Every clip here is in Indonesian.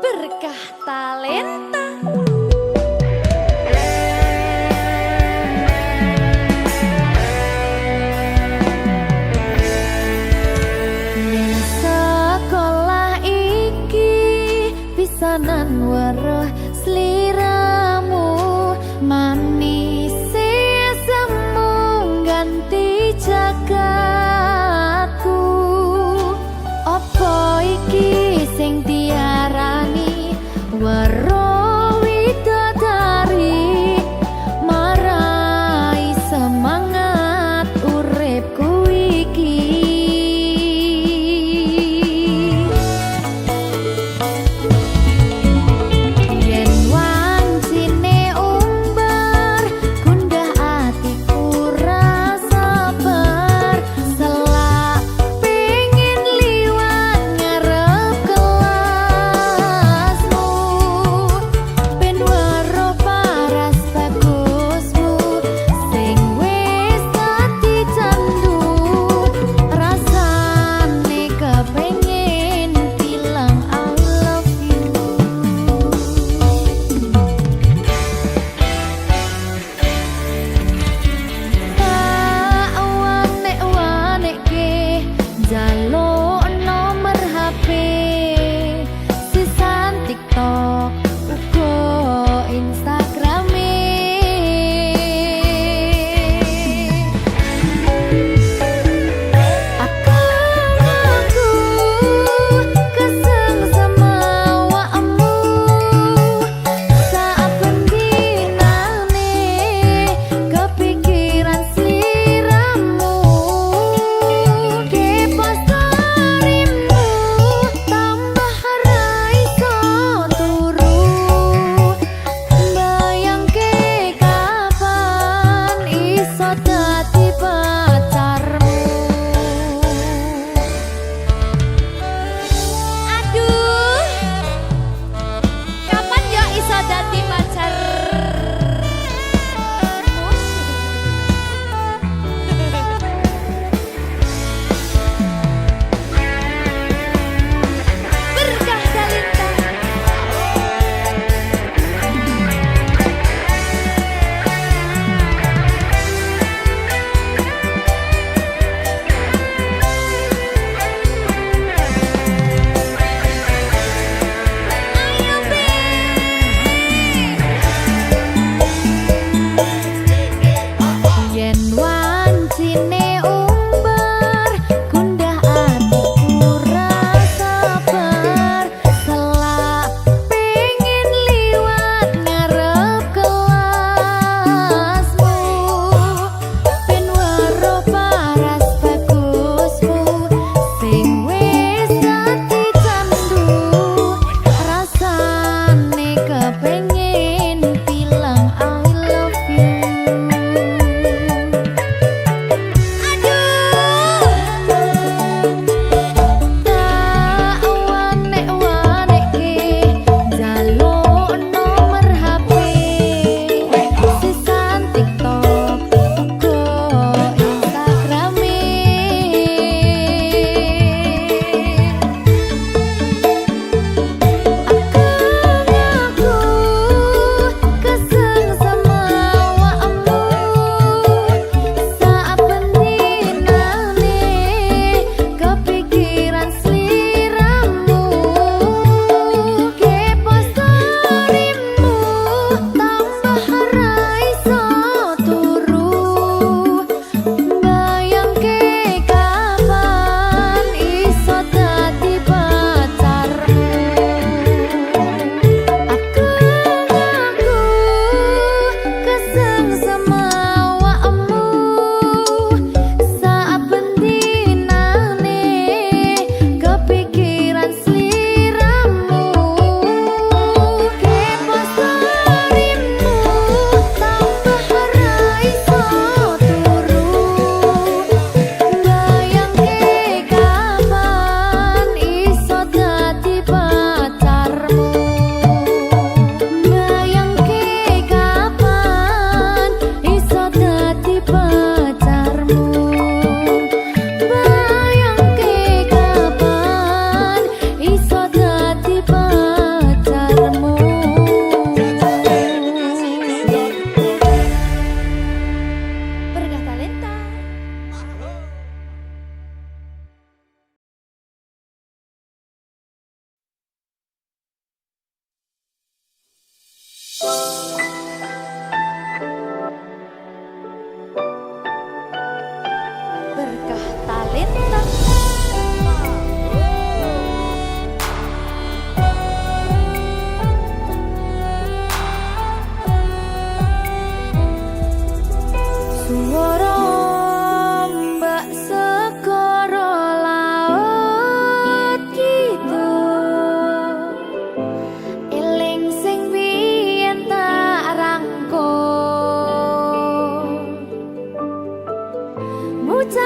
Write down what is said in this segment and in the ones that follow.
Berkah talenta. Ning sekolah iki pisanan weruh sliramu, manis semu ganti jagatku. Apa iki sing diarani weruh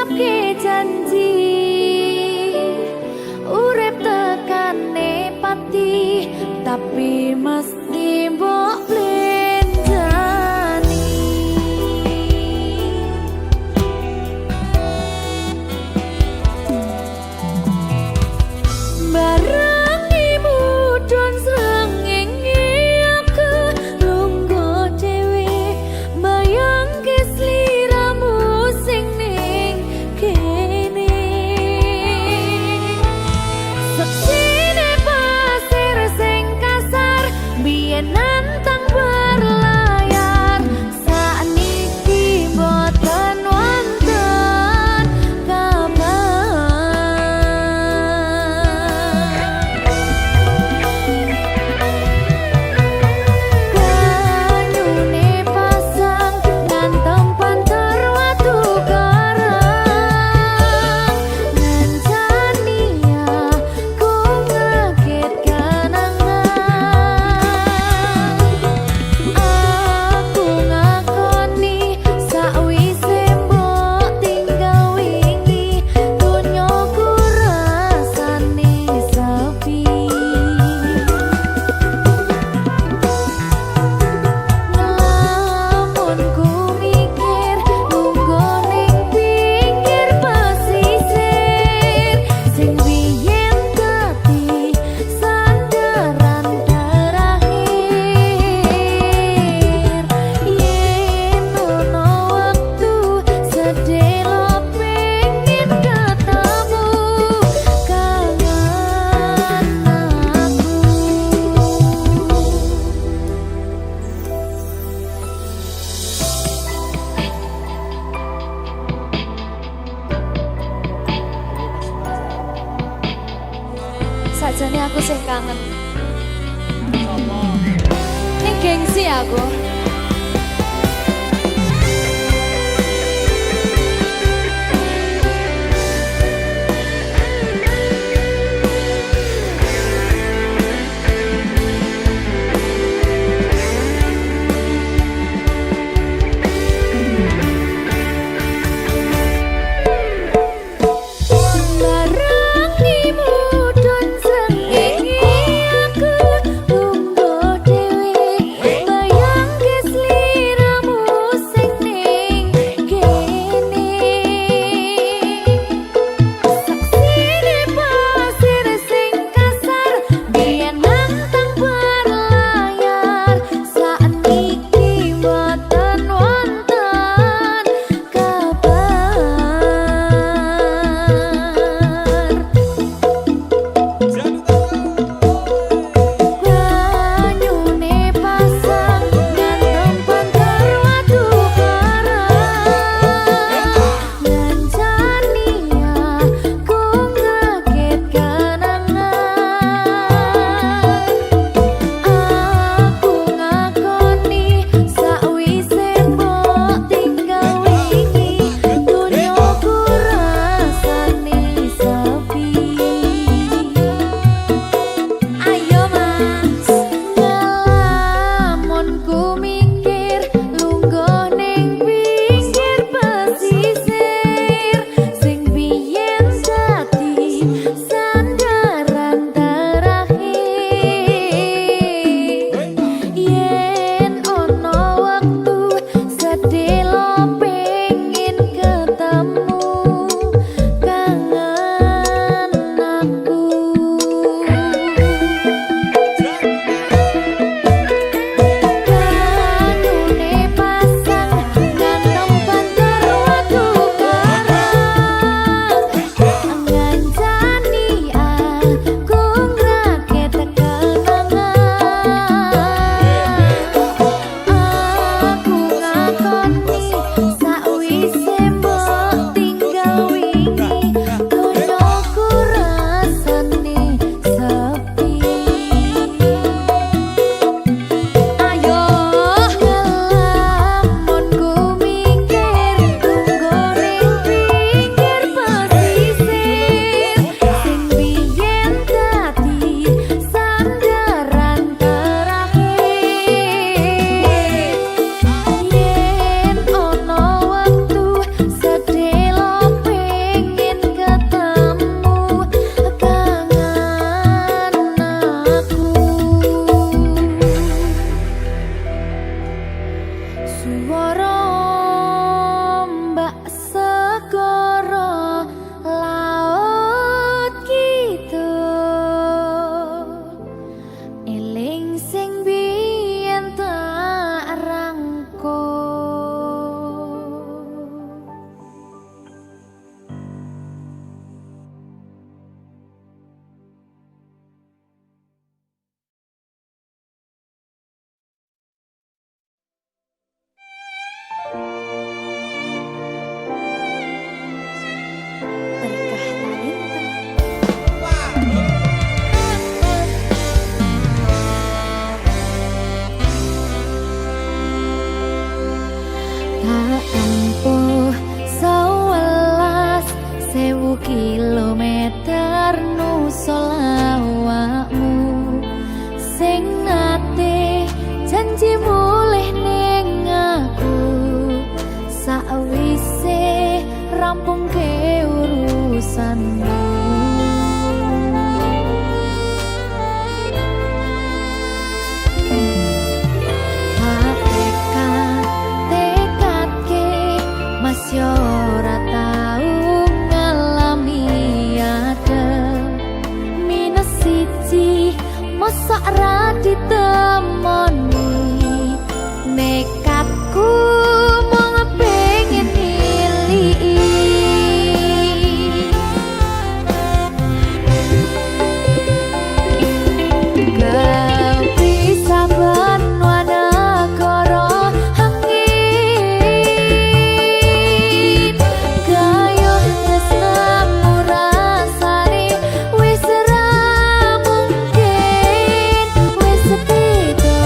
ke janji urip tekane pati tapi mesti mbok blenjani barang ibu don srengenge aku lungguh dhewe bayang ke sliramu sing ning kene seksine pasir sing kasar biyen nantang berlayar sakniki boten wonten banyune pasang ngantem pantar watu karang ngancani aku ngakit kanangan aku ngakoni sakwise mbok tinggal wingi dunyaku rasane sepi lamun ku mikir lungguh ning pinggir pesisir sing biyen dadi sandaran terakhir yen ono wektu sedelo pengen ketemu kangen aku. Sajane aku sih kangen. Ning gengsi aku. Barang dimudun srengenge aku lungguh dhewe bayang Swara mbak segara laut kidul eling sing biyen tak rangkul. Berkah talenta. Tak tempuh 11.000 kilometer nusol awakmu sing nate janji mulih ning aku sakwise rampung ke urusanmu. Mas yo ora tau ngalami adem minus siji mosok ra ditemoni nekatku mung pengen milih kau bisa benwanagara angin gayuh tresnamu rasane wis ra mungkin wis beda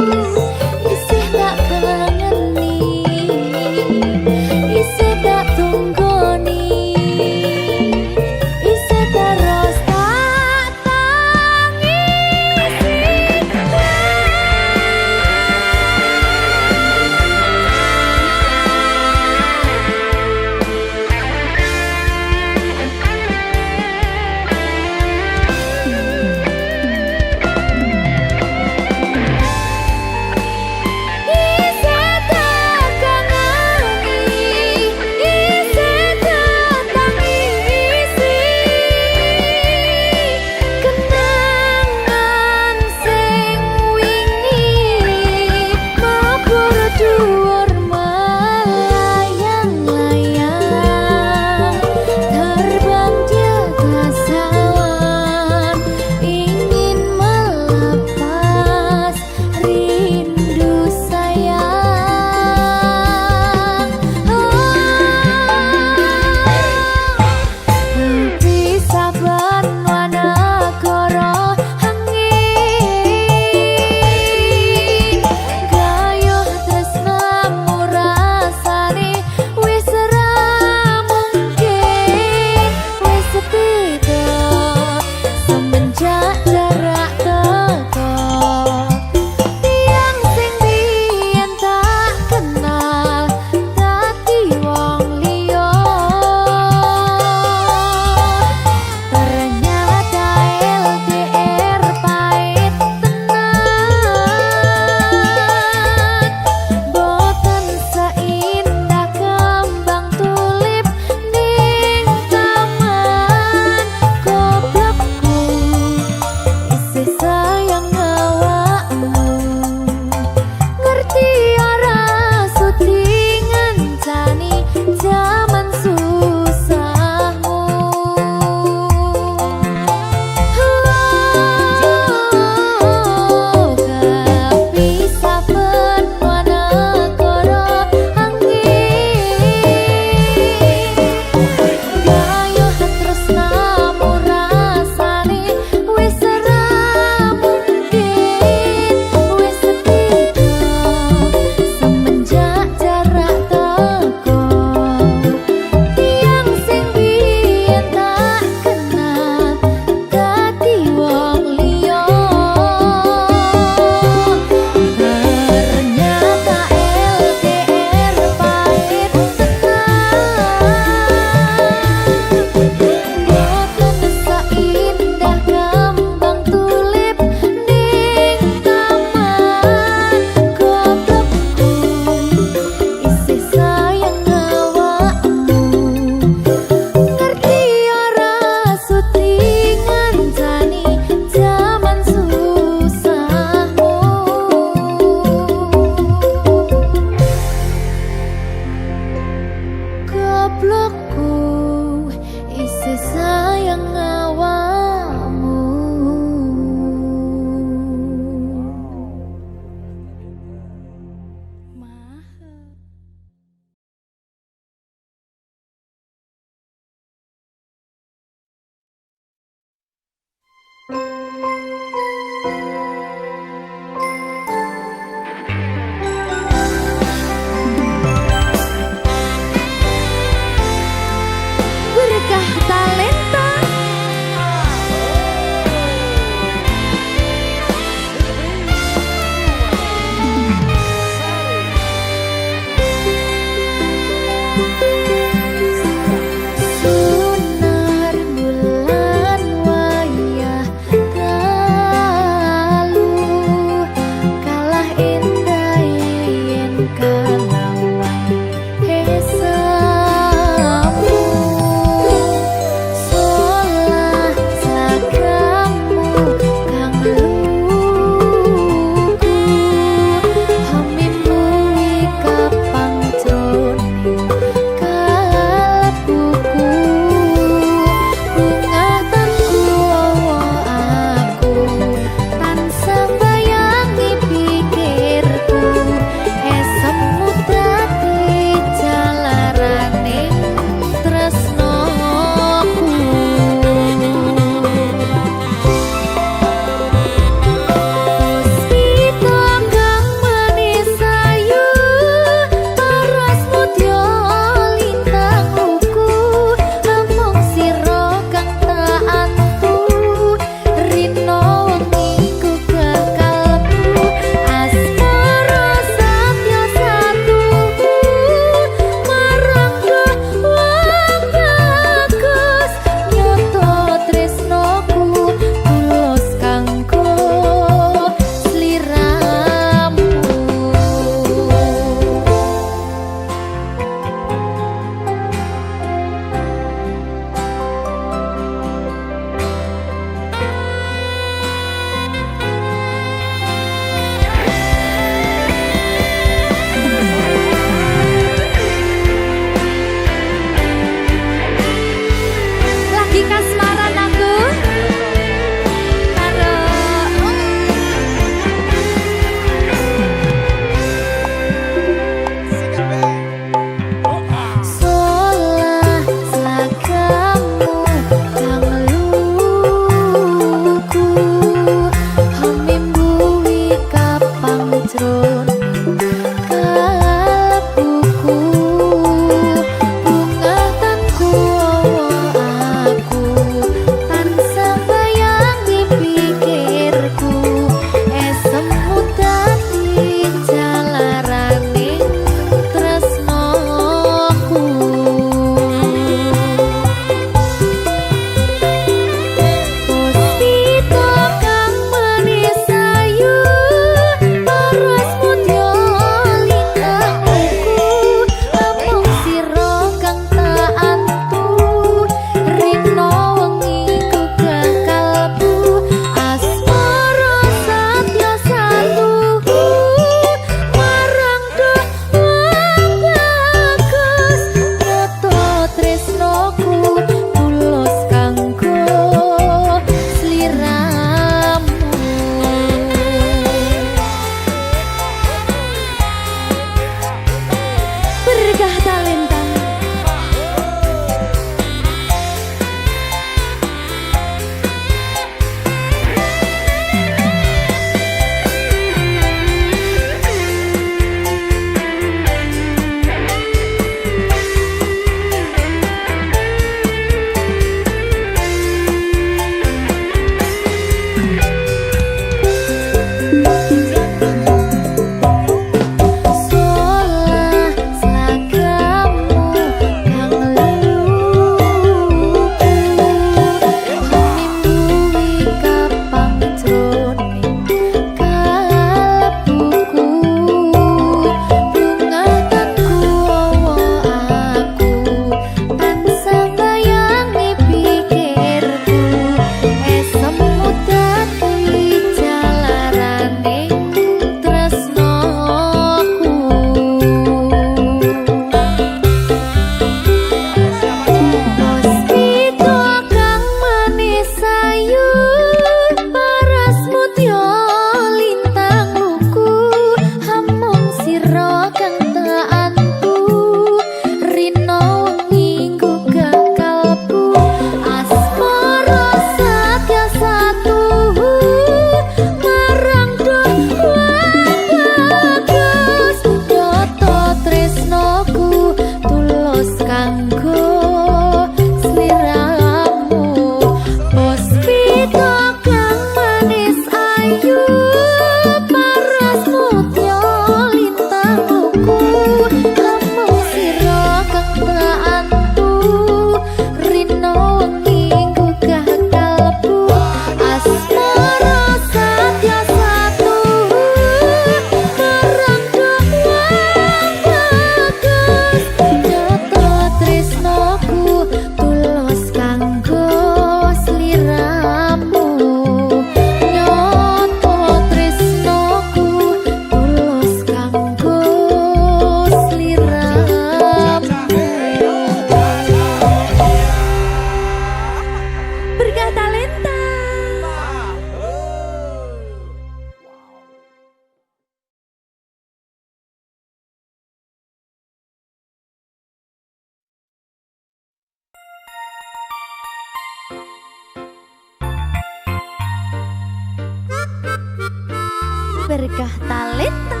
berkah talenta.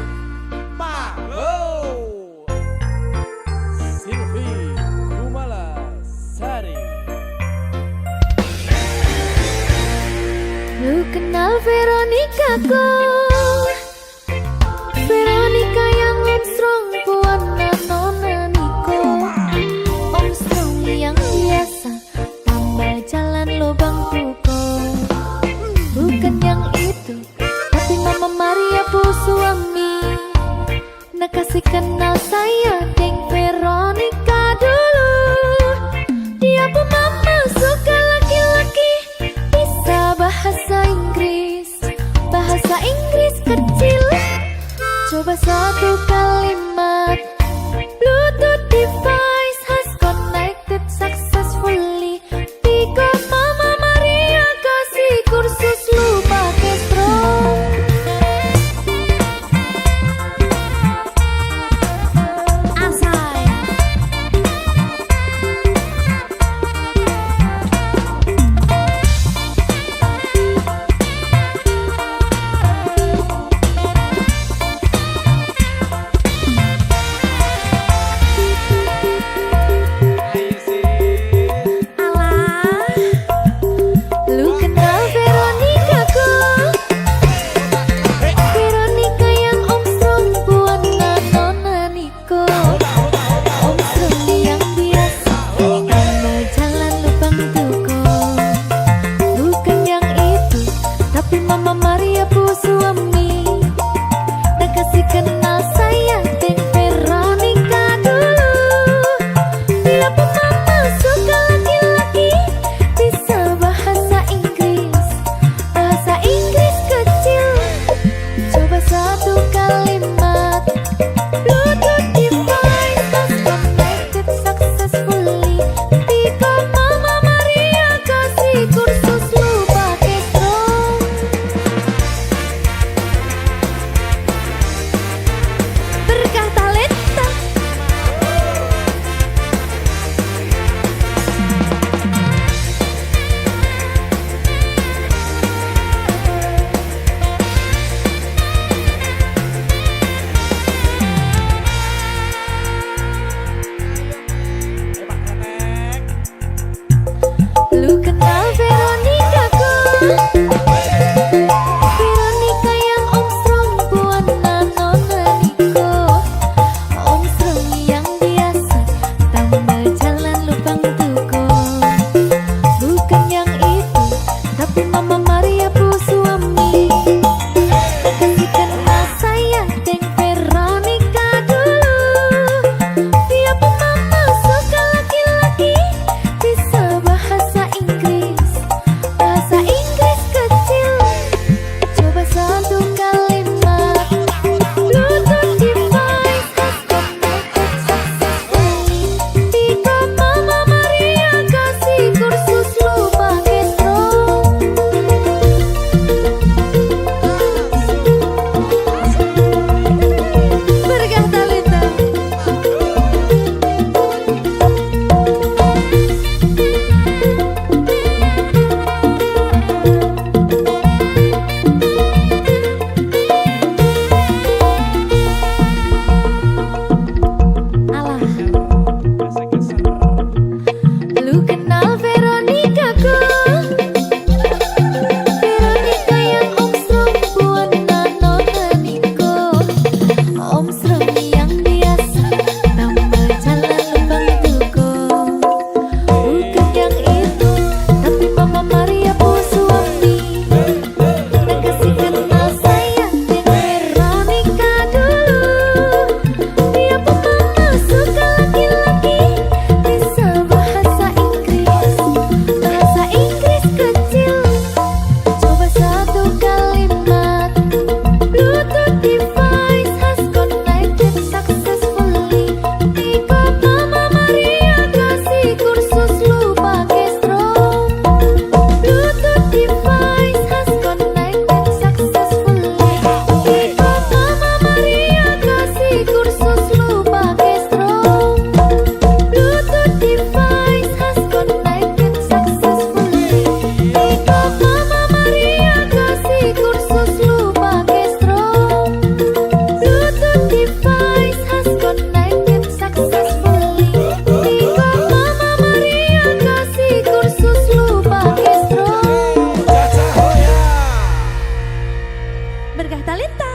Mago Silvi Kumala Sari. Lu kenal Veronica kok? Veronica yang Armstrong buana nona Niko. Armstrong yang biasa tambal jalan lubang tuko. Bukan yang itu, tapi Mama Maria bu suami. Nak kasih kenal saya deng Veronica dulu. Dia pun mama suka laki-laki, bisa bahasa Inggris, bahasa Inggris kecil. Coba satu kalimat. Bluetooth device has connected successfully. Because Mama Maria kasih kursus lu pakai strong. Asai. Lu kenal Veronica kok? Veronica yang Armstrong buana nona Niko. Armstrong yang biasa tambal jalan lubang tuko. Bukan yang itu, tapi Mama Maria bu suami. Tak kasih kenal saya deng Veronica dulu. Dia pun mama suka laki-laki, bisa bahasa Inggris, bahasa Inggris kecil. Coba satu kalimat. Bluetooth device has connected successfully. Because Mama Maria kasih kursus lu pakai strong. Berkah Talenta.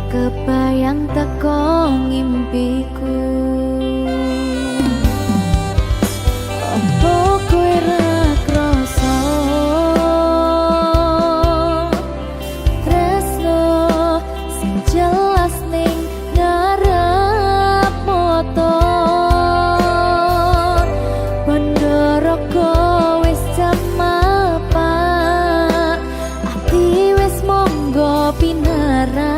Kebayang teko ngimpiku. Apa kowe ra krasa tresno sing jelas ning ngarep mata. Bandara wis jam 4, ati wis monggo pinara.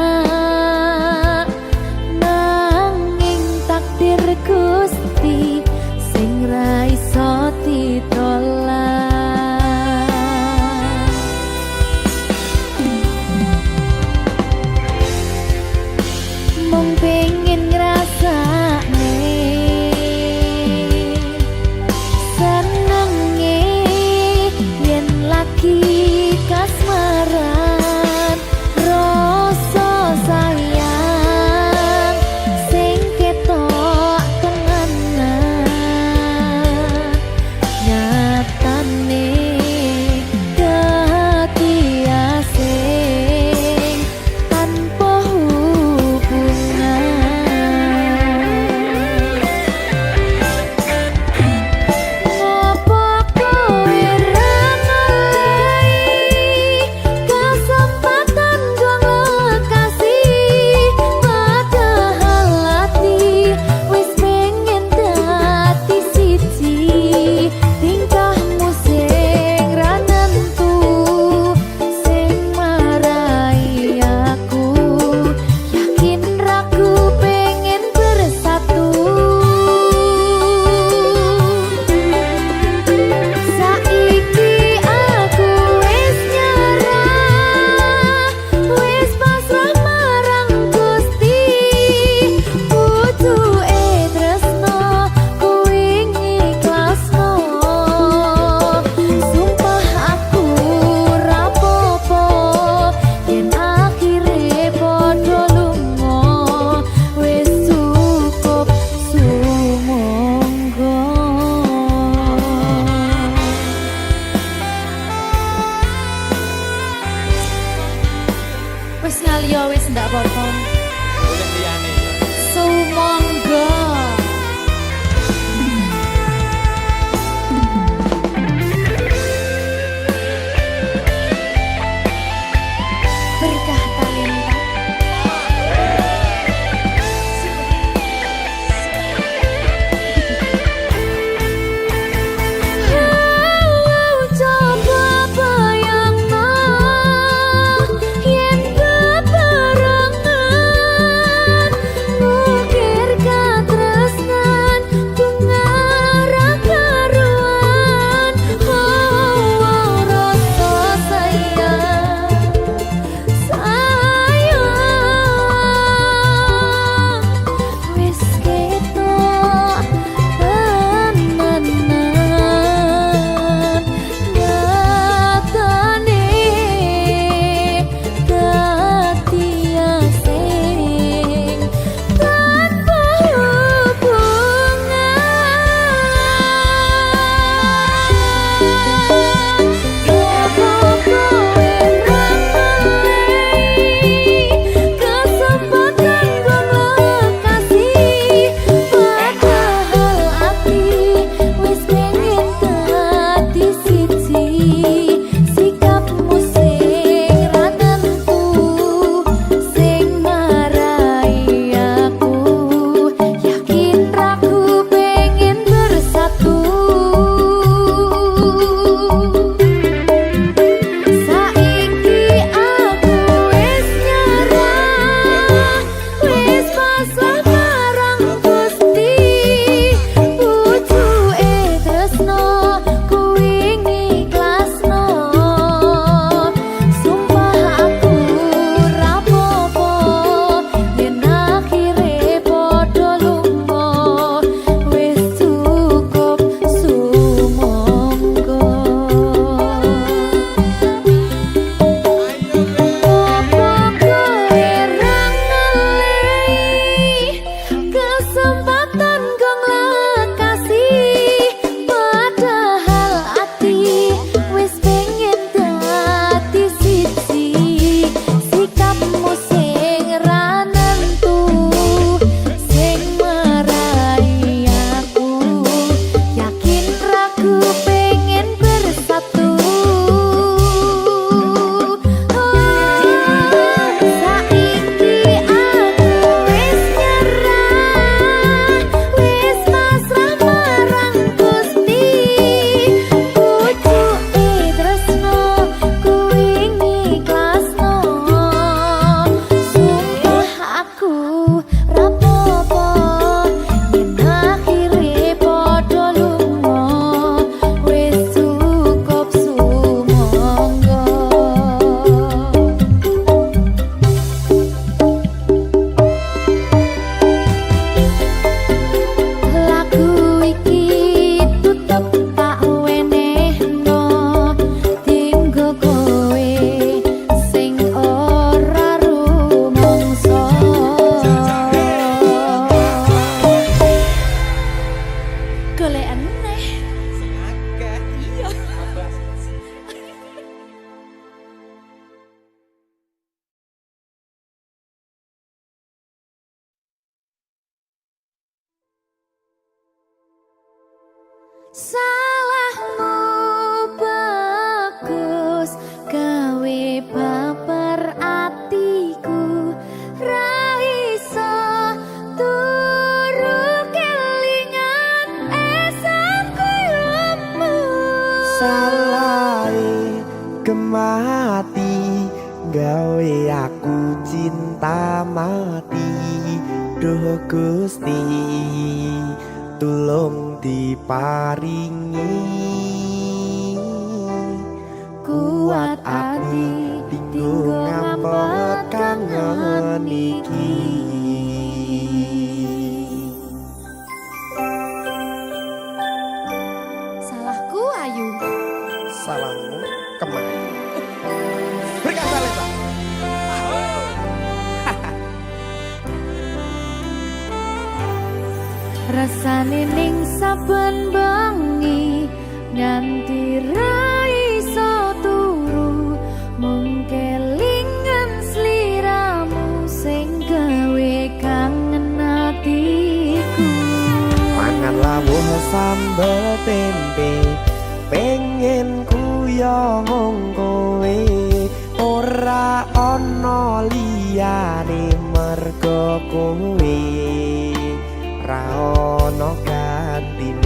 Gusti sing ra iso ditolak. Mung pengen ngrasakne senenge yen lagi kasmaran. Rasa sayang sing ketok wis ndak apa-apa. Boleh liyane ya. Sumangga. Berkah Talenta. Salahmu bagus gawe baper atiku ra iso turu kelingan esok koyomu. Salah kemati gawe aku cinta mati. Duh Gusti tulung diparingi Kuat ati tinggo ngampet kangen iki. Salahku Ayu. salahmu kemana berkata Leta. Rasane ning saben bengi nganti ra iso turu mung kelingan sliramu sing gawe kangen atiku. Mangan lawuh sambel tempe pengen kuyong kowe ora ana liyane mergo kowe ra ono gantine.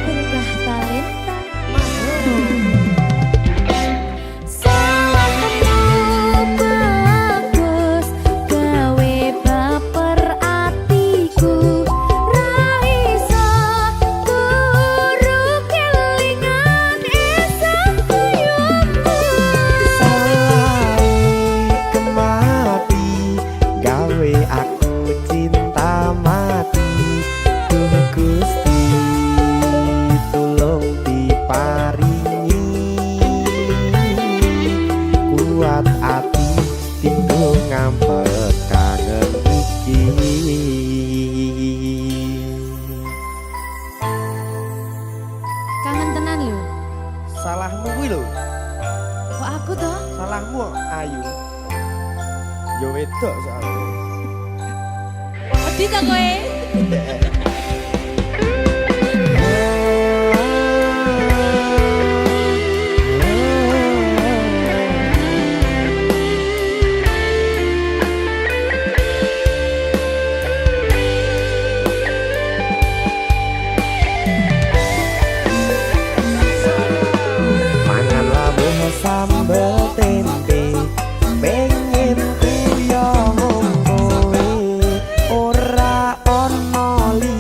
Berkah talenta salahmu bagus gawe baper atiku ra iso turu kelingan esok koyomu. Salah kemati gawe aku cinta mati. Duh Gusti tulung diparingi kuat ati tinggo ngampet kangen iki. Kangen tenan lho. Salahmu kuwi lho, Kok aku toh? salahmu Ayu. Yo wedok soalnya. Wedi ta kowe? Mangan lawuh sambel tempe pengen kuyong kowe ora ana li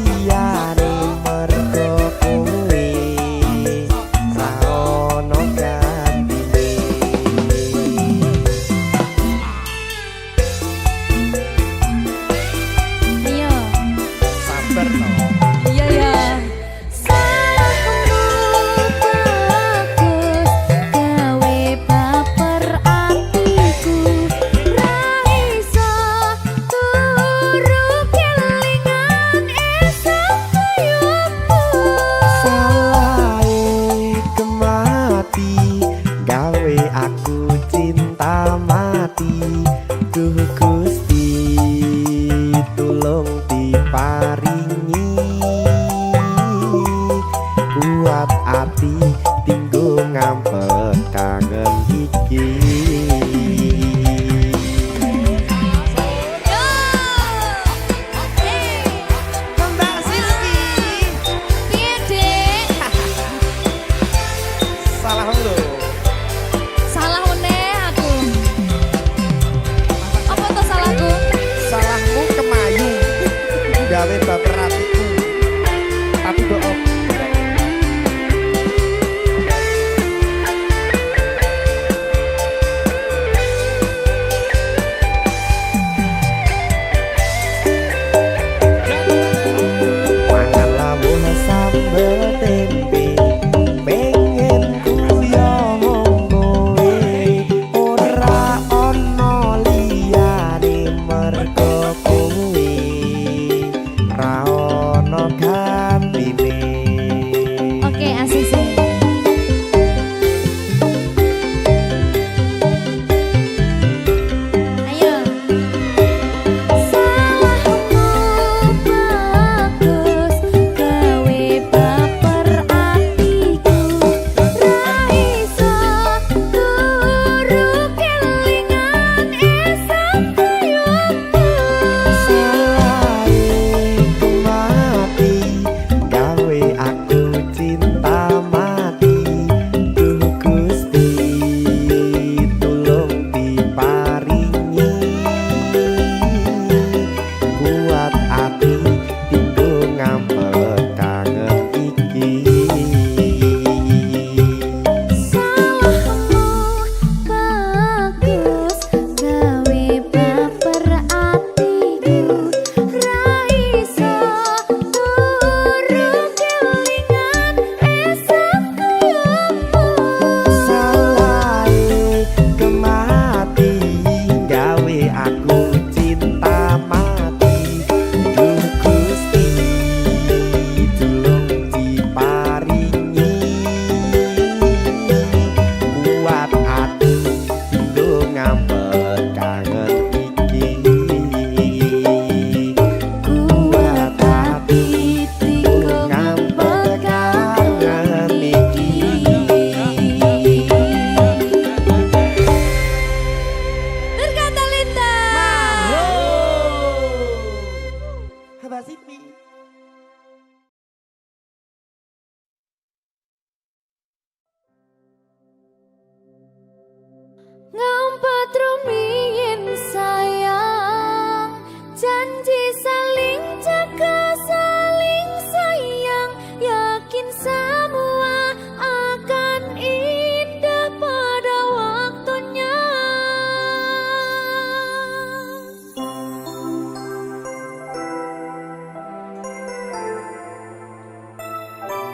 rumiyin sayang, janji saling jaga saling sayang, yakin semua akan indah pada waktunya.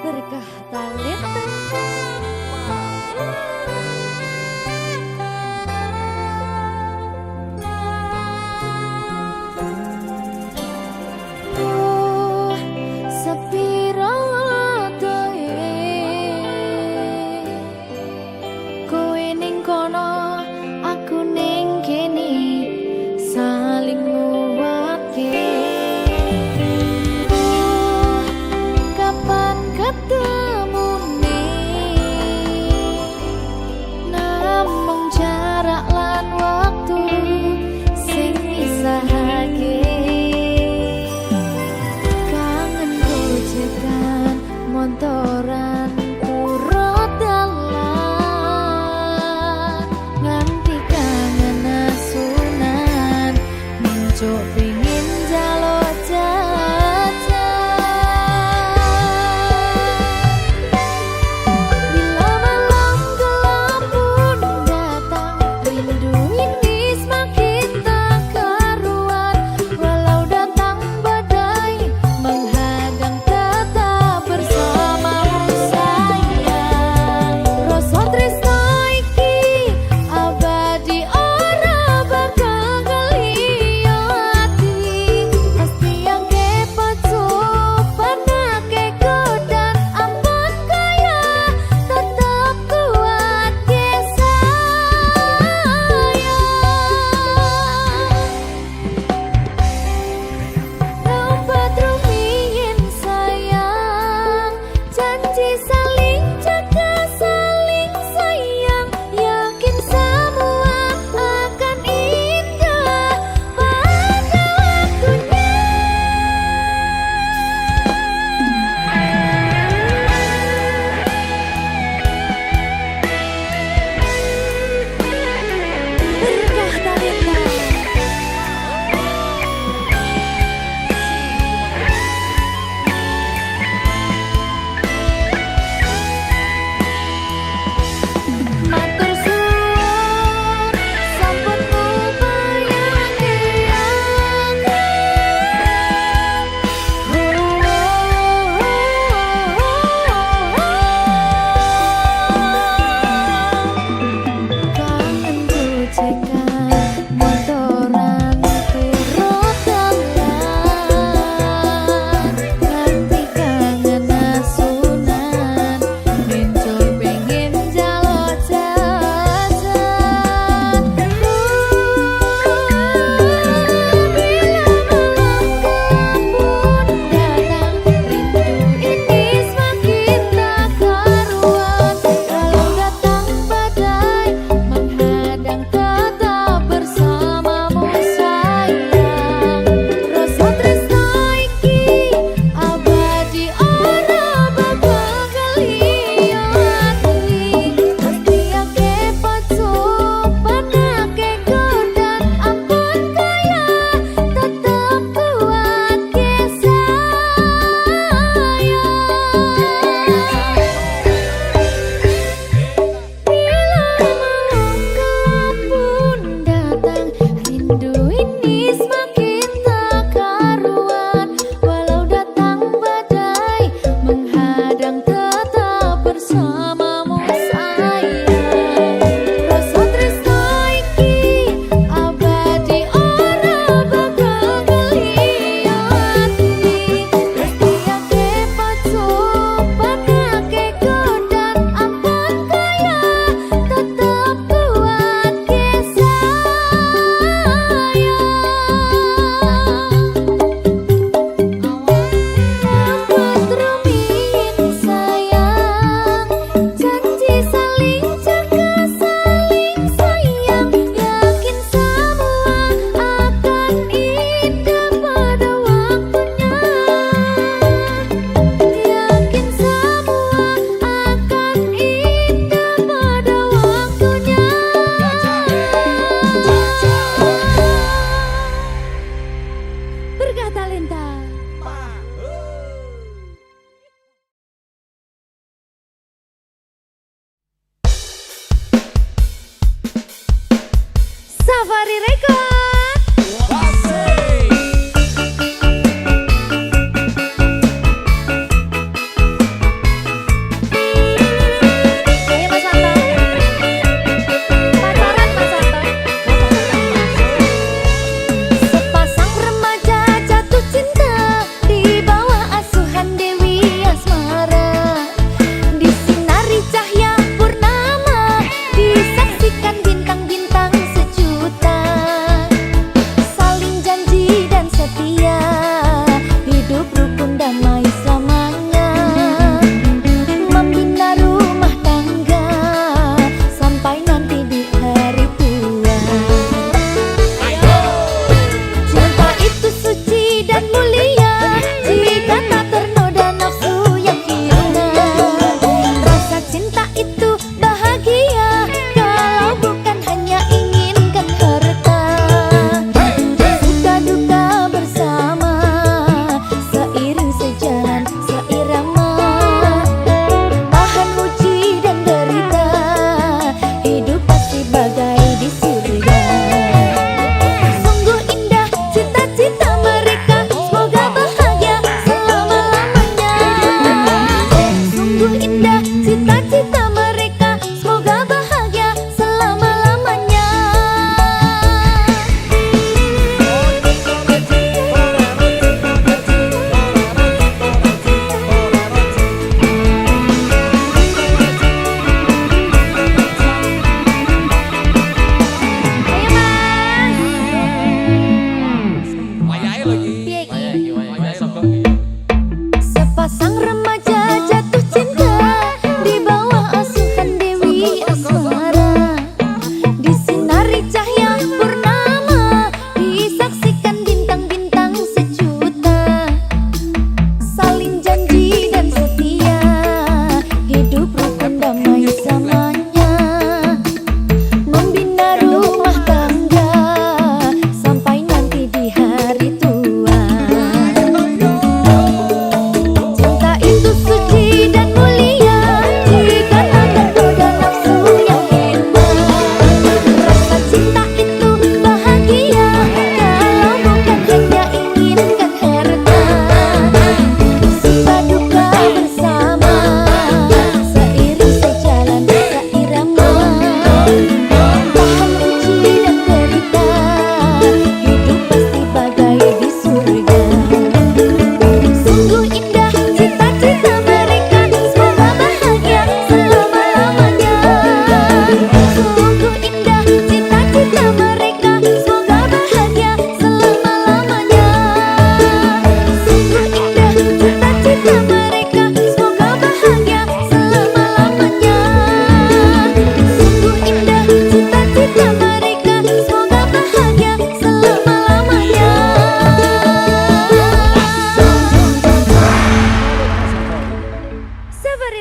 Berkah talenta. Oh, sepiro doe kowe ning kono, aku ning kene, saling nguatke. Oh, kapan ketemu nih, namung jarak lan waktu sing misahake. Kangen gojekan montoran turut dalan, nganti kangen asunan muncul pingin jaluk jajan. Bila malam gelap pun datang, rindu ini semakin tak karuan. Walau datang badai menghadang, tetap bersamamu.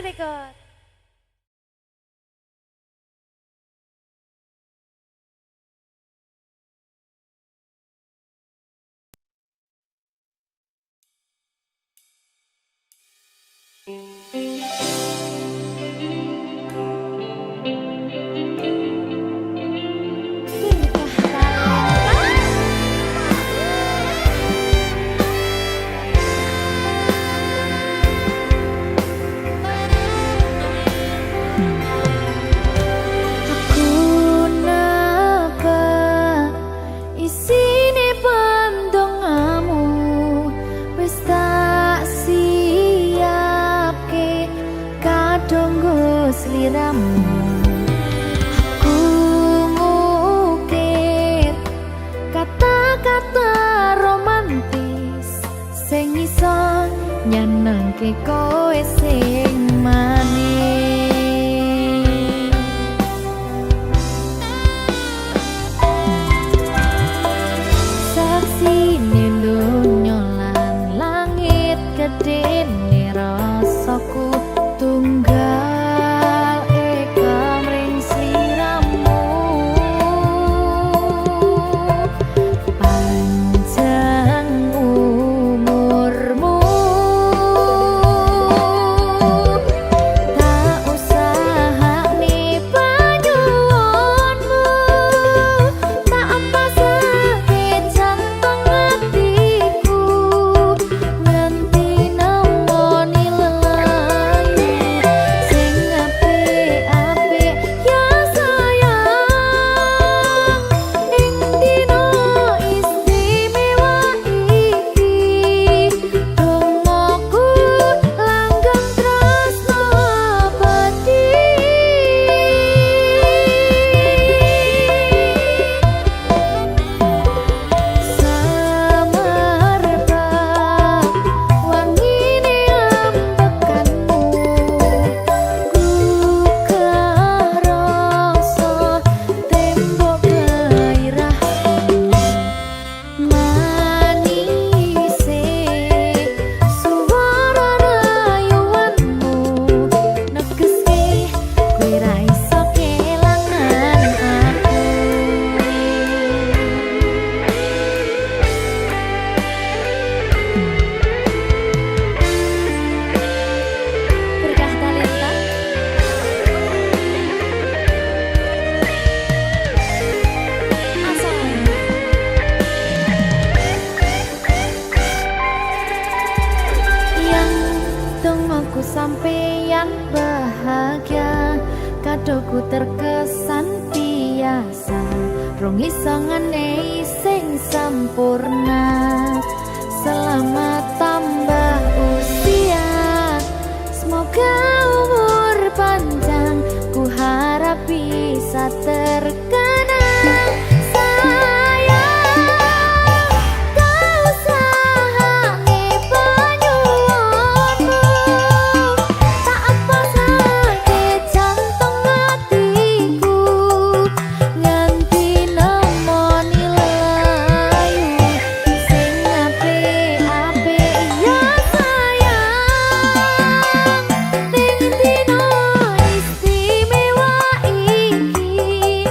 Record. Sliramu aku ngukir kata-kata romantis sing iso nyenengke kowe sing manis. Saksine donya lan langit gedene rasaku tunggal sampeyan bahagia kadoku terkesan biasa rong iso ngenei sing sempurna. Selamat tambah usia, semoga umur panjang, ku harap bisa terkenang. Istimewa iki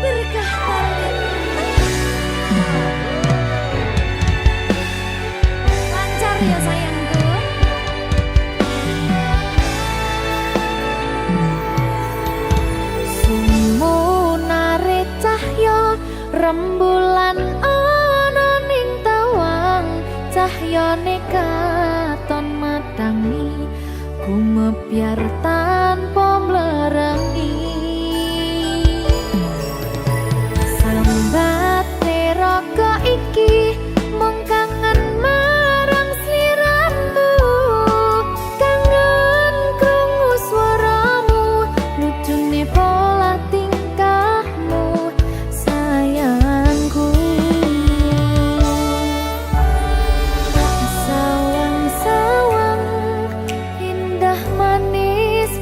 Berkah paling lancar ya sayangku. Sumunare cahya rembulan ana ning tawang, cahyane katon madangi gumebyar tanpa mlerengi. Sambate raga iki mung kangen marang sliramu, kangen krungu swaramu, lucune pola tingkahmu sayangku. Sawang-sawang indah manis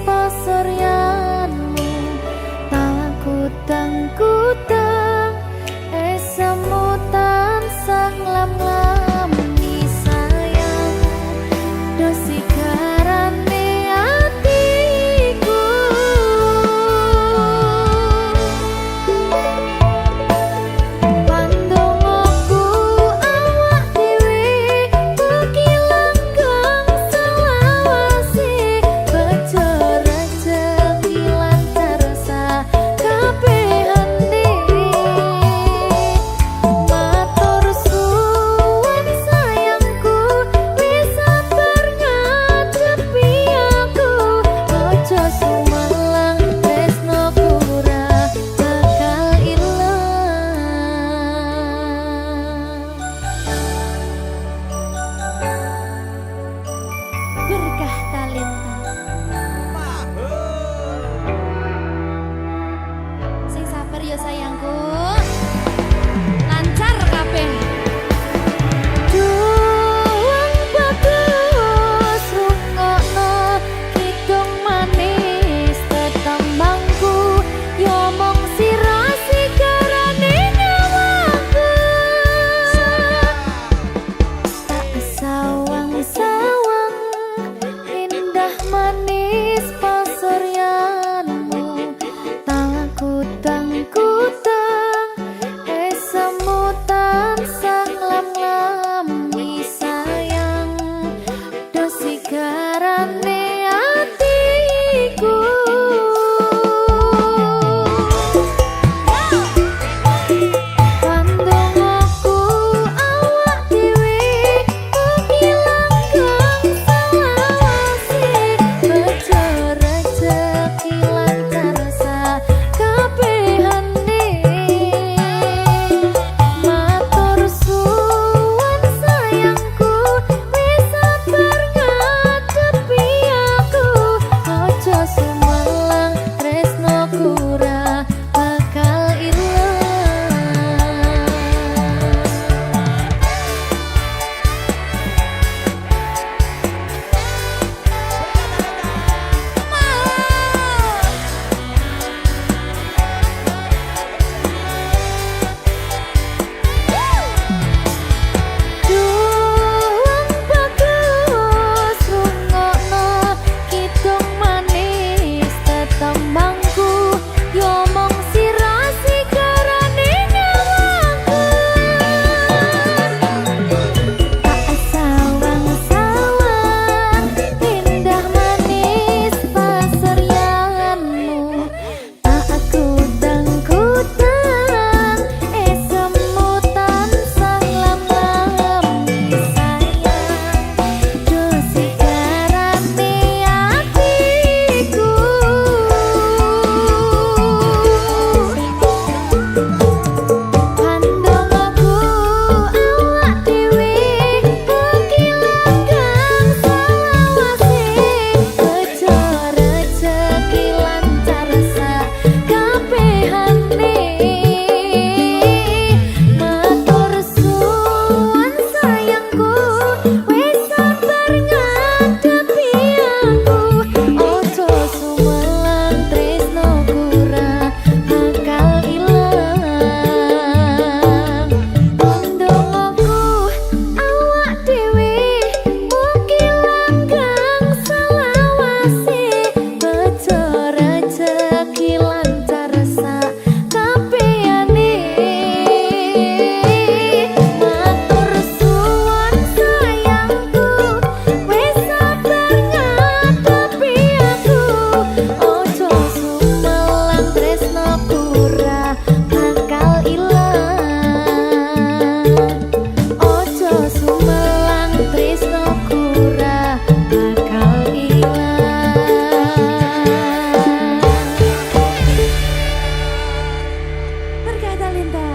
Talenta.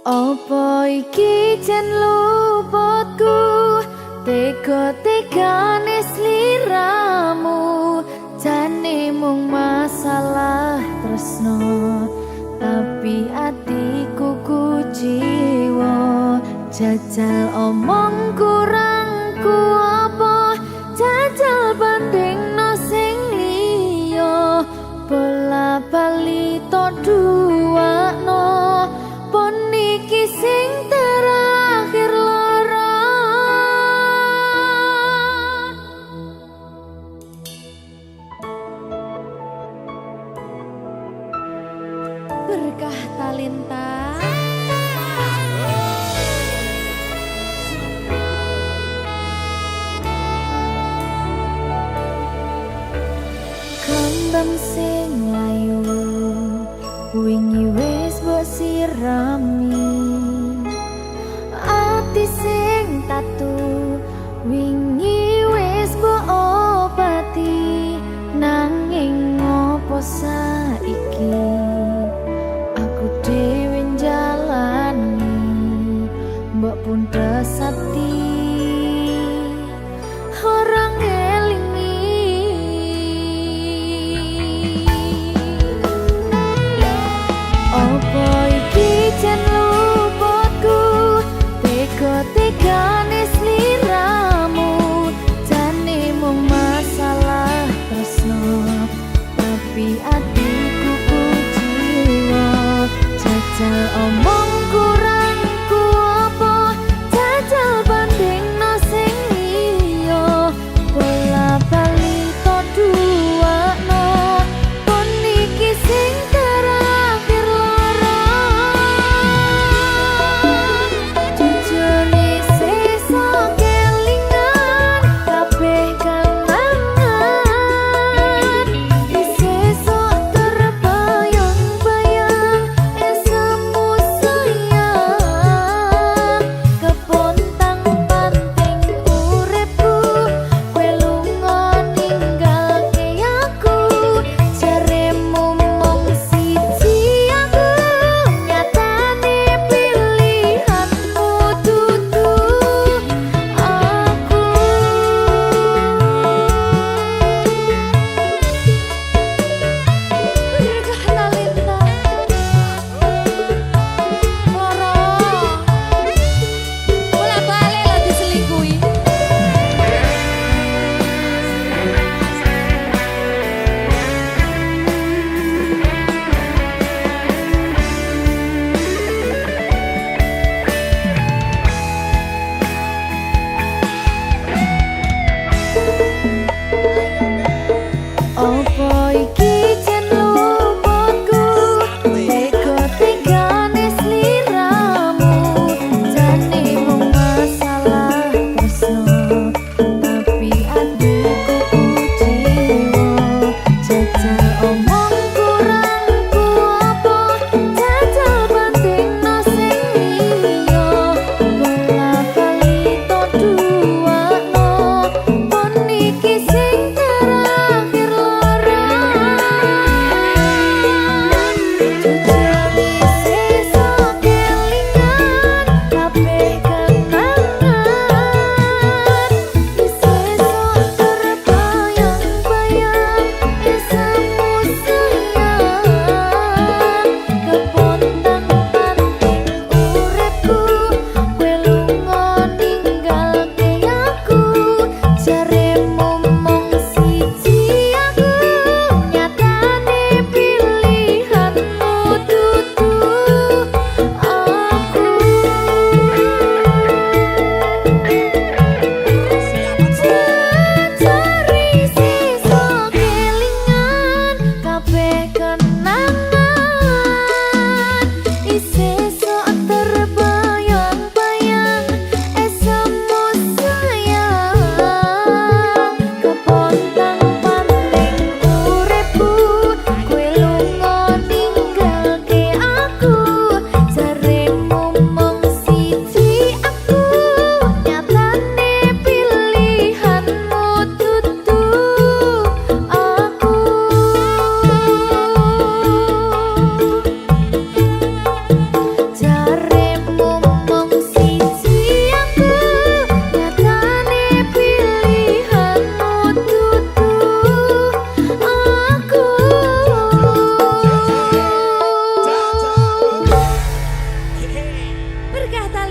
Apa iki jan luputku, tega-tegane sliramu, jane mung masalah tresno, tapi atiku kuciwa, jajal omong kurangku apa, jajal bandingno sing liya, bola bali to duakno. Niki sing terakhir lara, berkah talenta. Kembang sing layu wingi wis mbok sirami, ati sing tatu wingi wis mbok obati, nanging ngopo saiki aku dhewe njalani mbok puntes ati orang ngelingi. Apa iki jan luputku, tega-tegane sliramu, jane mung masalah tresno, tapi atiku kuciwa, jajal omong kurangku apa, jajal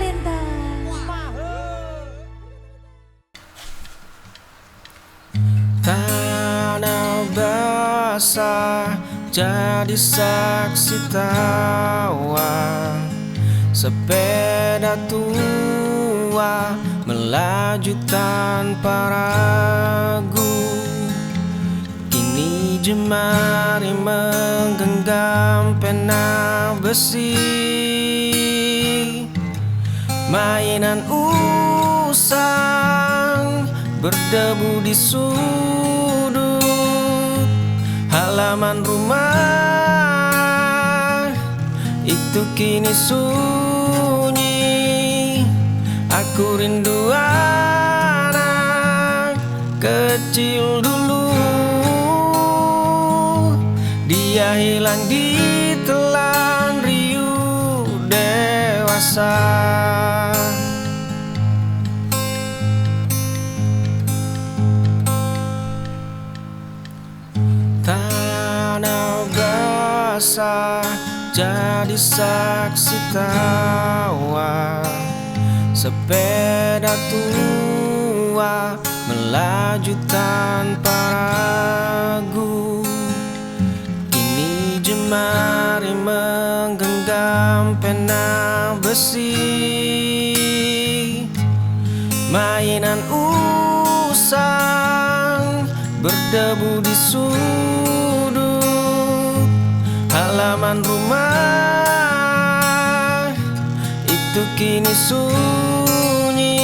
Valentine. Tanah basah jadi saksi tawa, sepeda tua melaju tanpa ragu. Kini jemari menggenggam pena besi, mainan usang berdebu di sudut halaman rumah. Itu kini sunyi, aku rindu anak kecil dulu. Dia hilang di telan riuh dewasa. Tanah basah jadi saksi tawa, sepeda tua melaju tanpa ragu. Kini jemari menggenggam pena besi, mainan usang berdebu di sudut halaman rumah. Itu kini sunyi,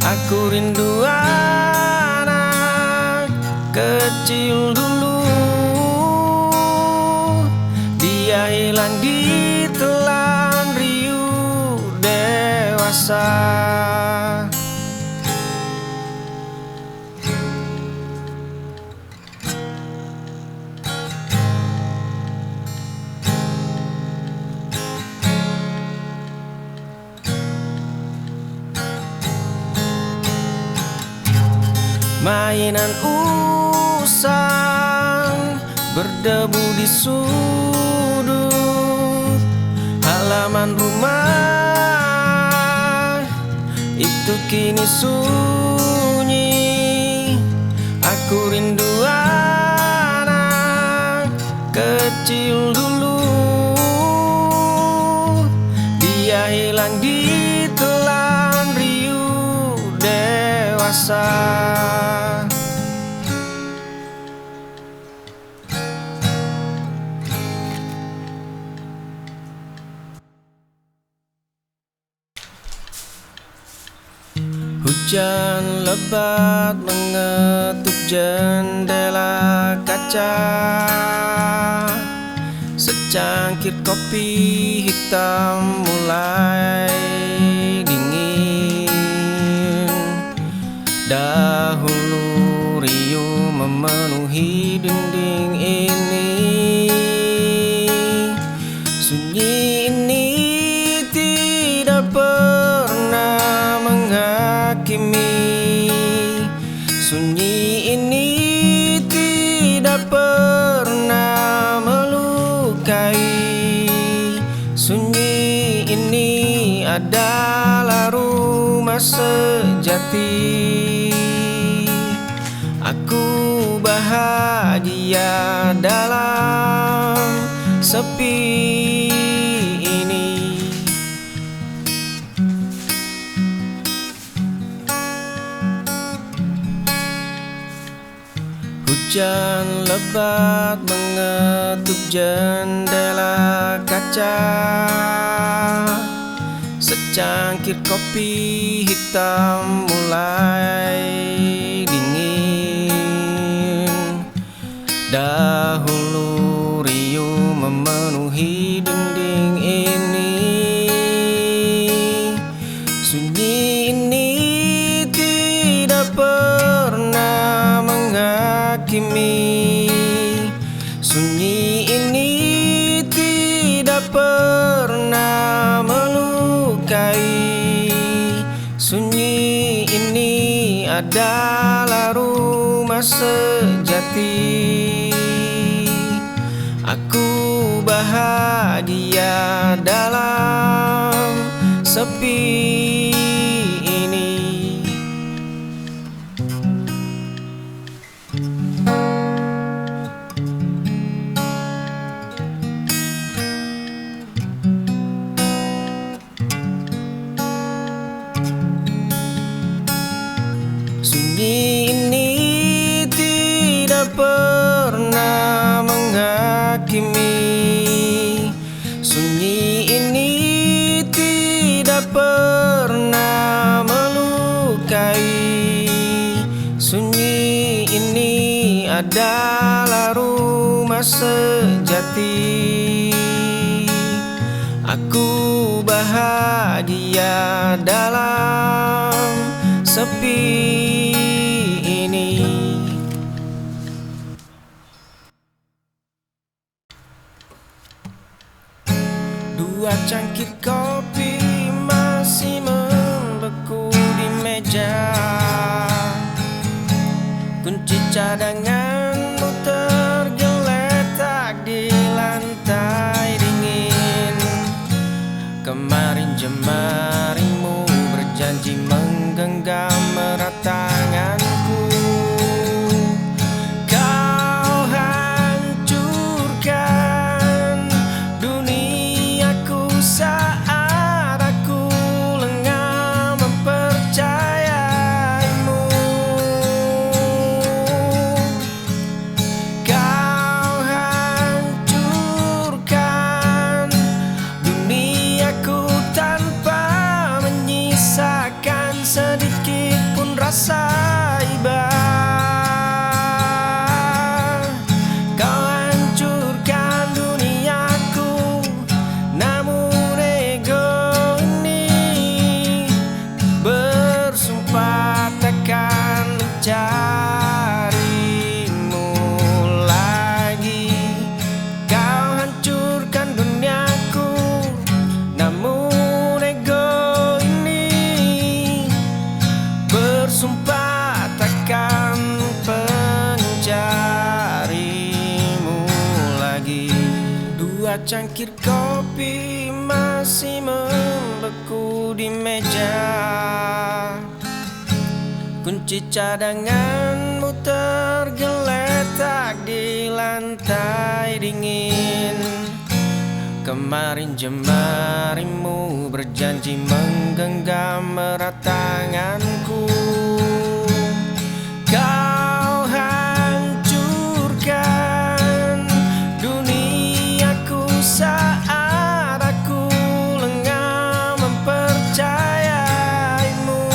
aku rindu anak kecil dulu. Dia hilang di telan riuh dewasa. Mainan usang berdebu di sudut halaman rumah. Itu kini sunyi, aku rindu anak kecil dulu. Dia hilang di telan riuh dewasa. Hujan lebat mengetuk jendela kaca, secangkir kopi hitam mulai dingin. Dahulu riuh memenuhi dinding ini, sunyi ini tidak pernah menghakimi. Sunyi ini tidak pernah melukai. Sunyi ini adalah rumah sejati. Aku bahagia dalam sepi ini. Hujan lebat mengetuk jendela kaca, secangkir kopi hitam mulai dingin. Dahulu riuh memenuhi dinding ini, sunyi ini tidak pernah menghakimi. Sunyi ini tidak pernah melukai. Sunyi ini adalah rumah sejati. Aku bahagia dalam sepi ini. Sunyi ini tidak pernah menghakimi. Sunyi ini tidak pernah melukai. Sunyi ini adalah rumah sejati. Aku bahagia dalam sepi ini. Dua cangkir kopi masih membeku di meja. Kunci cadanganmu tergeletak di lantai dingin. Kemarin jemarimu berjanji menggenggam erat tanganku. Kau hancurkan duniaku saat aku lengah mempercayaimu. Kau hancurkan duniaku tanpa menyisakan sedikit pun rasa iba. Kau hancurkan duniaku, namun ego ini bersumpah takkan mencarimu lagi. Kau hancurkan duniaku, namun ego ini bersumpah takkan mencarimu lagi. Dua cangkir kopi masih membeku di meja. Kunci cadanganmu tergeletak di lantai dingin. Kemarin jemarimu berjanji menggenggam erat tanganku. Kau hancurkan duniaku saat aku lengah mempercayaimu.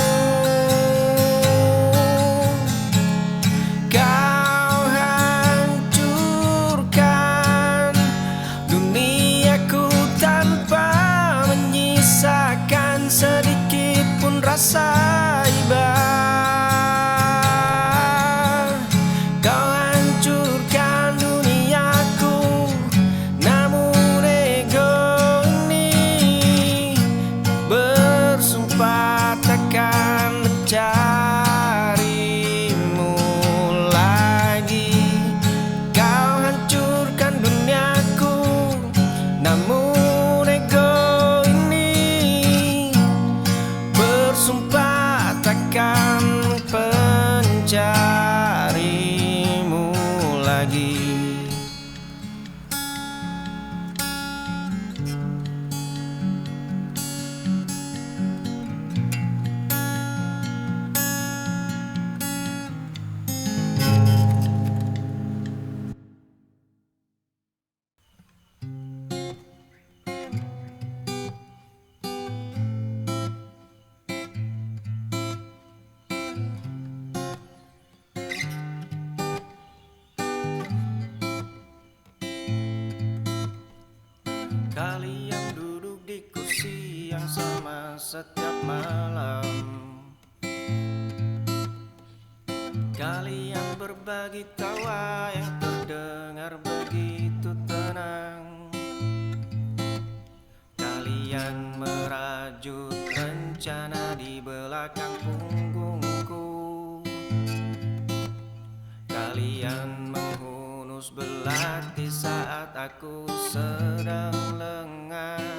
Kau hancurkan duniaku tanpa menyisakan sedikit pun rasa iba. Kau hancurkan duniaku, namun ego ini bersumpah takkan mencarimu lagi. Kau hancurkan duniaku, namun ego ini bersumpah takkan mencarimu lagi. Kalian duduk di kursi yang sama setiap malam. Kalian berbagi tawa yang terdengar begitu tenang. Kalian merajut rencana di belakang punggungku. Kalian menghunus belati saat aku sedang lengah.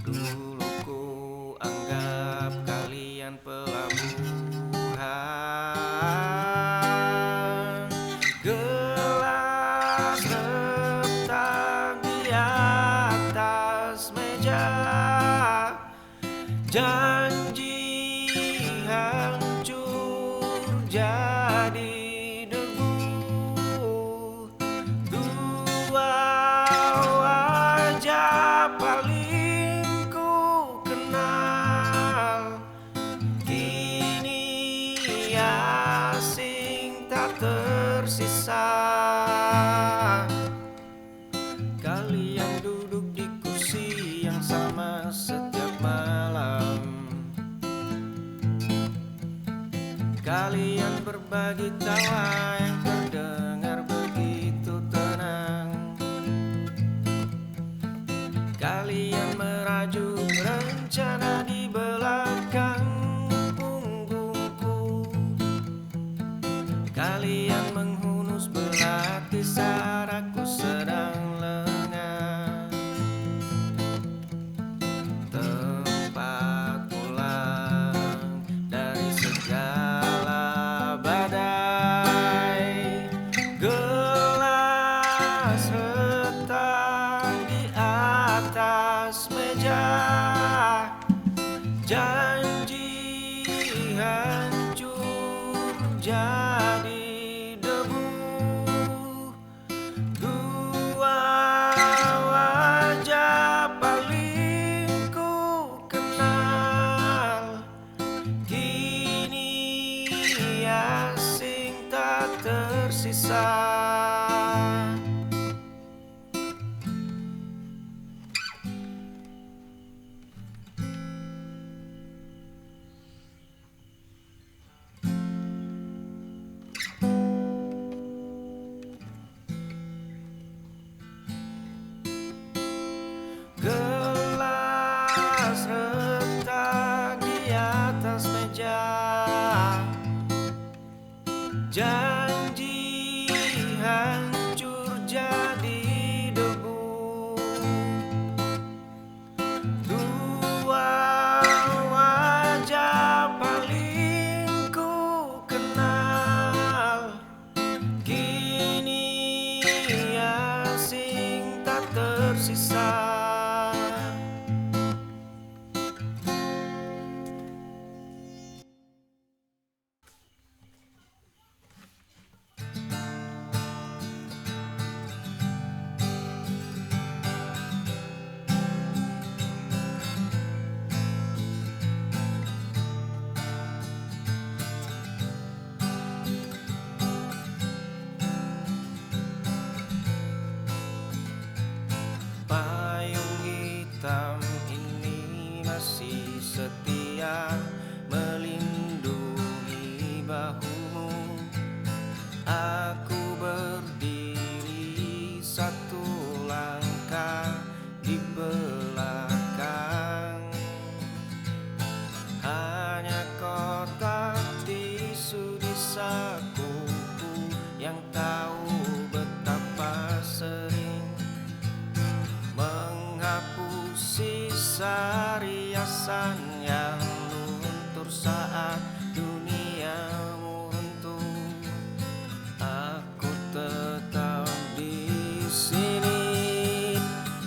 Dulu ku anggap kalian pelabuhan, gelas retak di atas meja, janji hancur jadi debu. Dua wajah paling ku kenal kini asing tak tersisa. Kalian duduk di kursi yang sama setiap malam. Kalian berbagi tawa yang terdengar begitu tenang. Kalian merajut rencana di belakang punggungku. Kalian menghunus belati saat aku sedang lengah. Tempat pulang dari segala badai, gelas retak di atas meja, janji hancur jadi debu. Dua wajah paling ku kenal kini asing tak tersisa. Gelas retak di atas meja, janji hancur jadi debu. Dua wajah paling ku kenal kini asing tak tersisa. Payung hitam ini masih setia melindungi bahumu. Aku berdiri satu langkah di belakang. Hanya kotak tisu di sakuku yang tahu betapa sering menghapus sisa riasan yang luntur saat duniamu runtuh. Aku tetap di sini,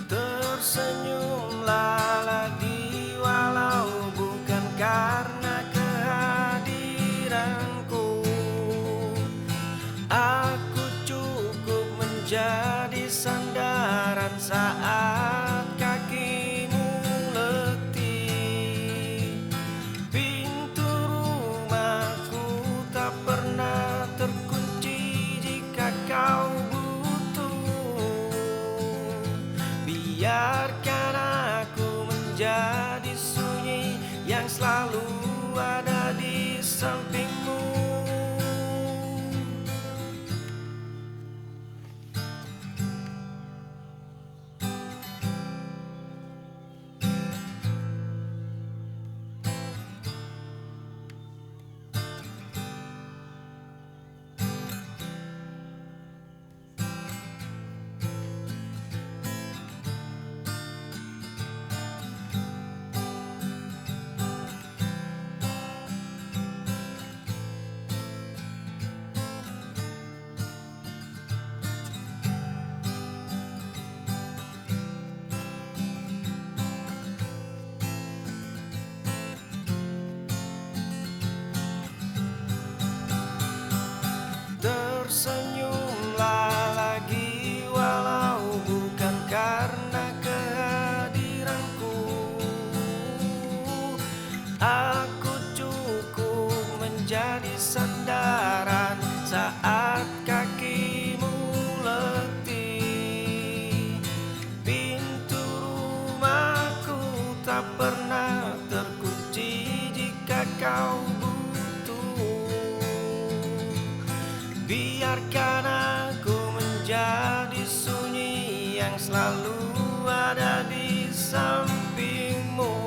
tersenyumlah lagi walau bukan karena kehadiranku. Aku cukup menjadi sandaran saat kakimu letih. Pintu rumahku tak pernah terkunci jika kau butuh. Biarkan aku menjadi sunyi yang selalu ada di sampingmu. tak pernah terkunci jika kau butuh. Biarkan aku menjadi sunyi yang selalu ada di sampingmu.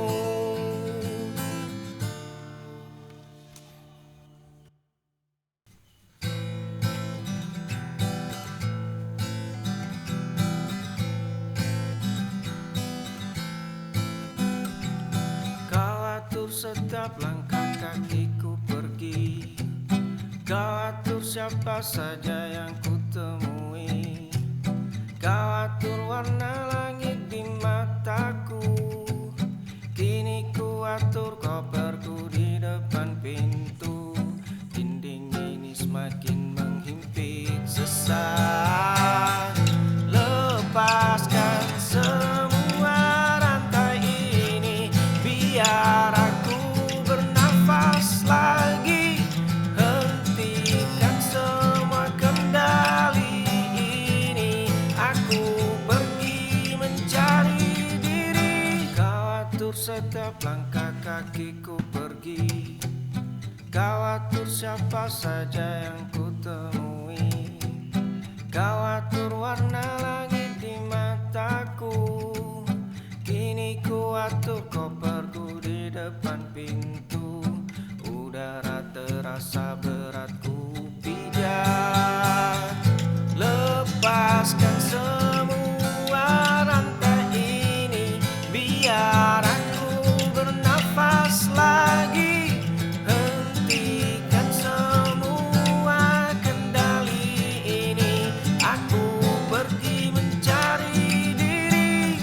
Kau atur setiap langkah kakiku pergi. Kau atur siapa saja yang ku temui. Kau atur warna langit di mataku. Kini ku atur koperku di depan pintu. Dinding ini semakin menghimpit sesak. Lepaskan semua rantai ini, biar aku bernafas lagi. Hentikan semua kendali ini, aku pergi mencari diri. Kau atur setiap langkah kakiku pergi. Kau atur siapa saja yang ku temui. Kau atur warna langit di mataku. Kini ku atur koperku di depan pintu. Udara terasa berat ku pijat. Lepaskan semua rantai ini, biar aku bernafas lagi. Hentikan semua kendali ini, aku pergi mencari diri.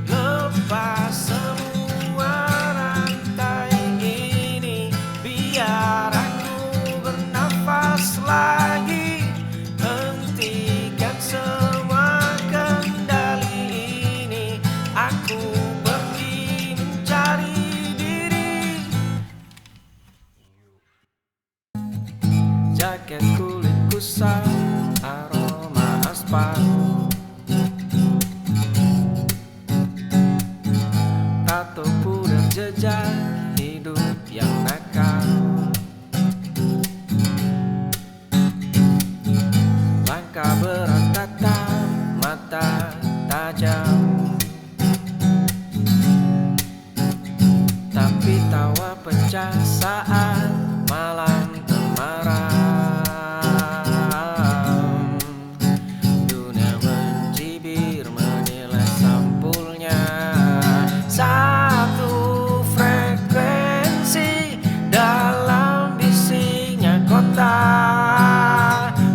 Lepas semua rantai ini, biar aku bernafas lagi. Hentikan semua kendali ini, aku pergi mencari diri. Jaket kulit kusam, aroma aspal. Tato pudar jejak hidup yang nakal. Langkah berat tatap mata tajam, tapi tawa pecah saat malam temaram. Dunia mencibir menilai sampulnya. Satu frekuensi dalam bisiknya kota.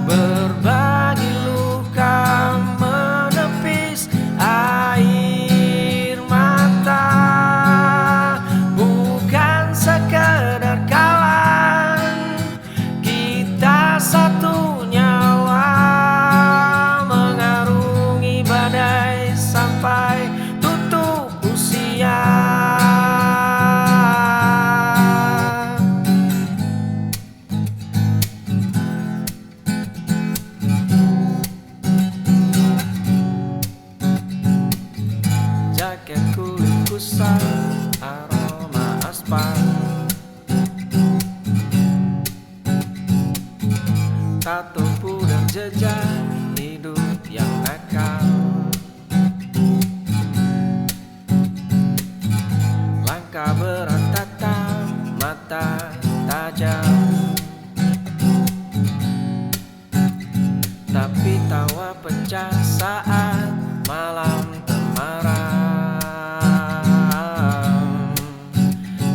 Berbagi luka menepis air mata. Bukan sekedar kawan, kita satu nyawa. Mengarungi badai sampai tutup usia. Jaket kulit kusam, aroma aspal. Tato pudar jejak hidup yang nakal. Langkah berat tatap mata tajam, tapi tawa pecah saat malam temaram.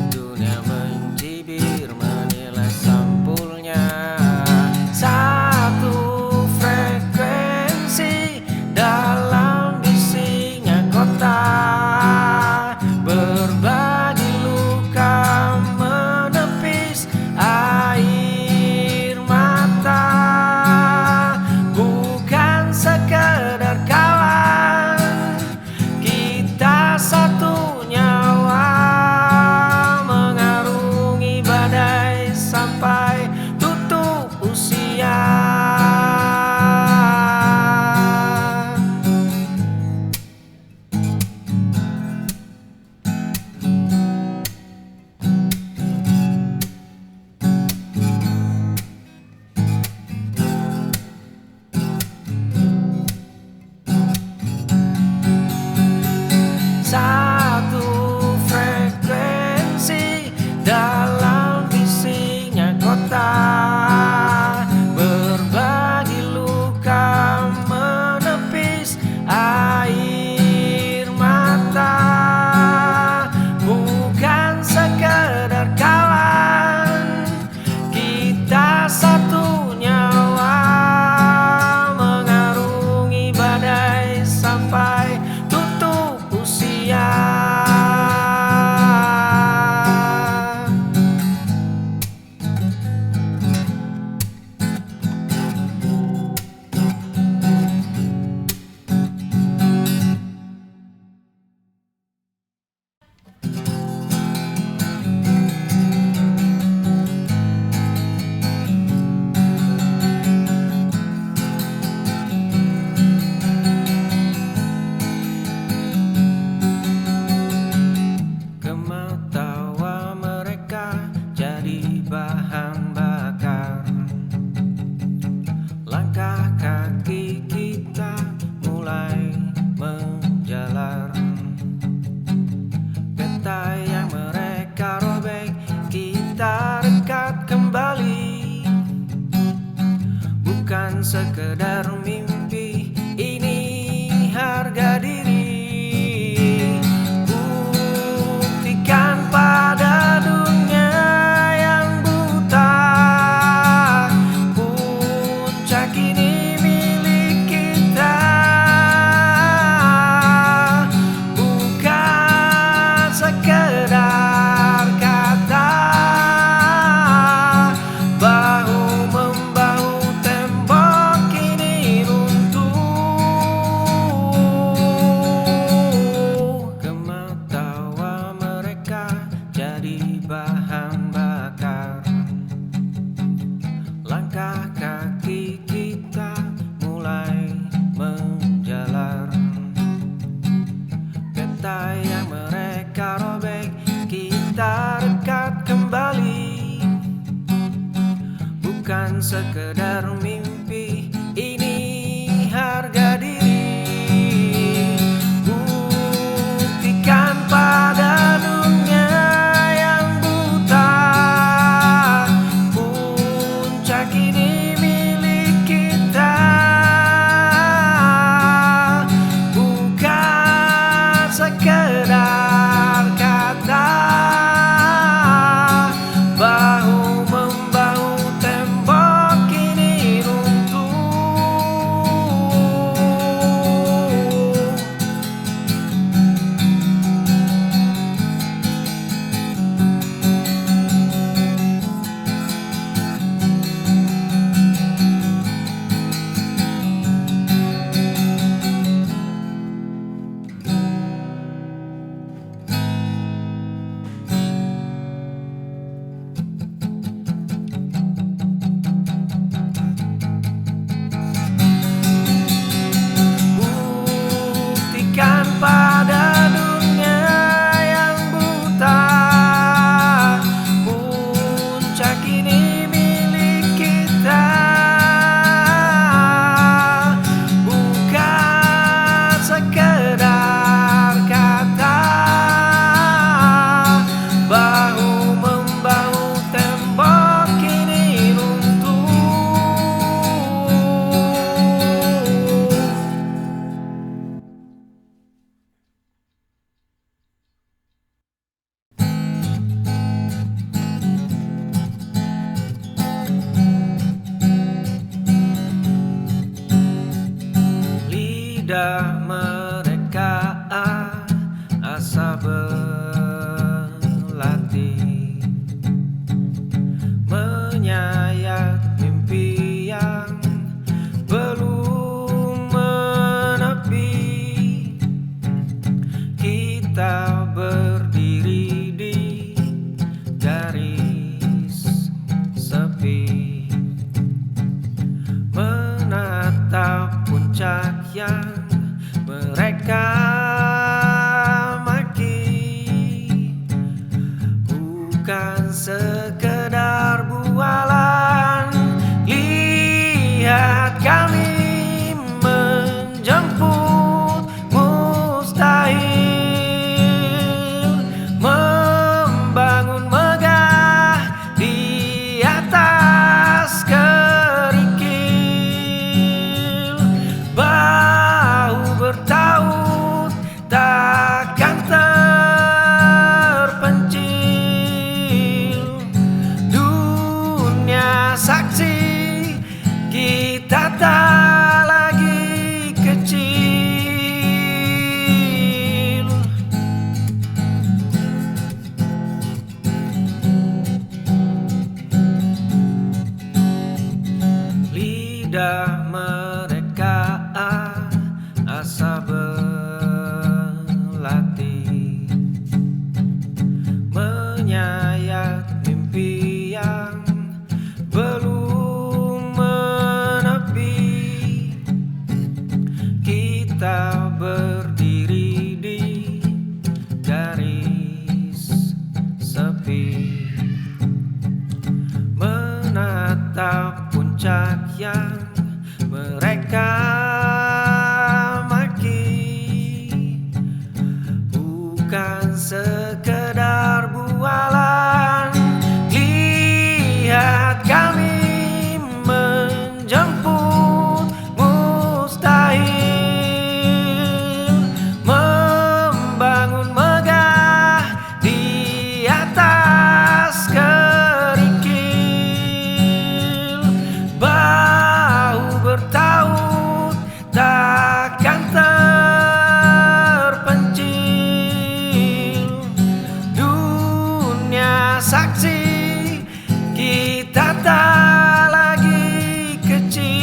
Dunia mencibir menilai sampulnya. Satu frekuensi dalam bisiknya kota. Berbagi luka menepis bukan sekedar mimpi, ini harga diri. Buktikan pada dunia yang buta, puncak ini milik kita. Bukan sekedar kata, bahu membahu tembok ini runtuh. Buktikan pada dunia yang buta, puncak ini milik kita. Bukan sekedar kata, bahu membahu tembok ini runtuh. Lidah mereka asa berlatih, menyayat mimpi yang belum menepi. Kita berdiri di garis sepi, menatap puncak yang mereka maki. Bukan sekedar bualan, lihat kami menjemput mustahil, membangun megah di atas kerikil. Bahu bertaut takkan terpencil, dunia saksi kita tak lagi kecil. Lidah mereka asa berlatih, menyayat mimpi yang belum menepi. Kita berdiri di garis sepi, menatap puncak yang mereka maki. Bukan sekedar bualan, lihat kami menjemput mustahil, membangun megah di atas kerikil. Bahu bertaut takkan terpencil, dunia saksi kita tak lagi kecil.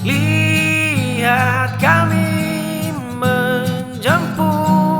Lihat kami menjemput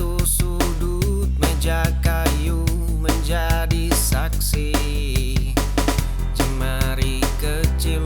satu sudut meja kayu menjadi saksi. Jemari kecil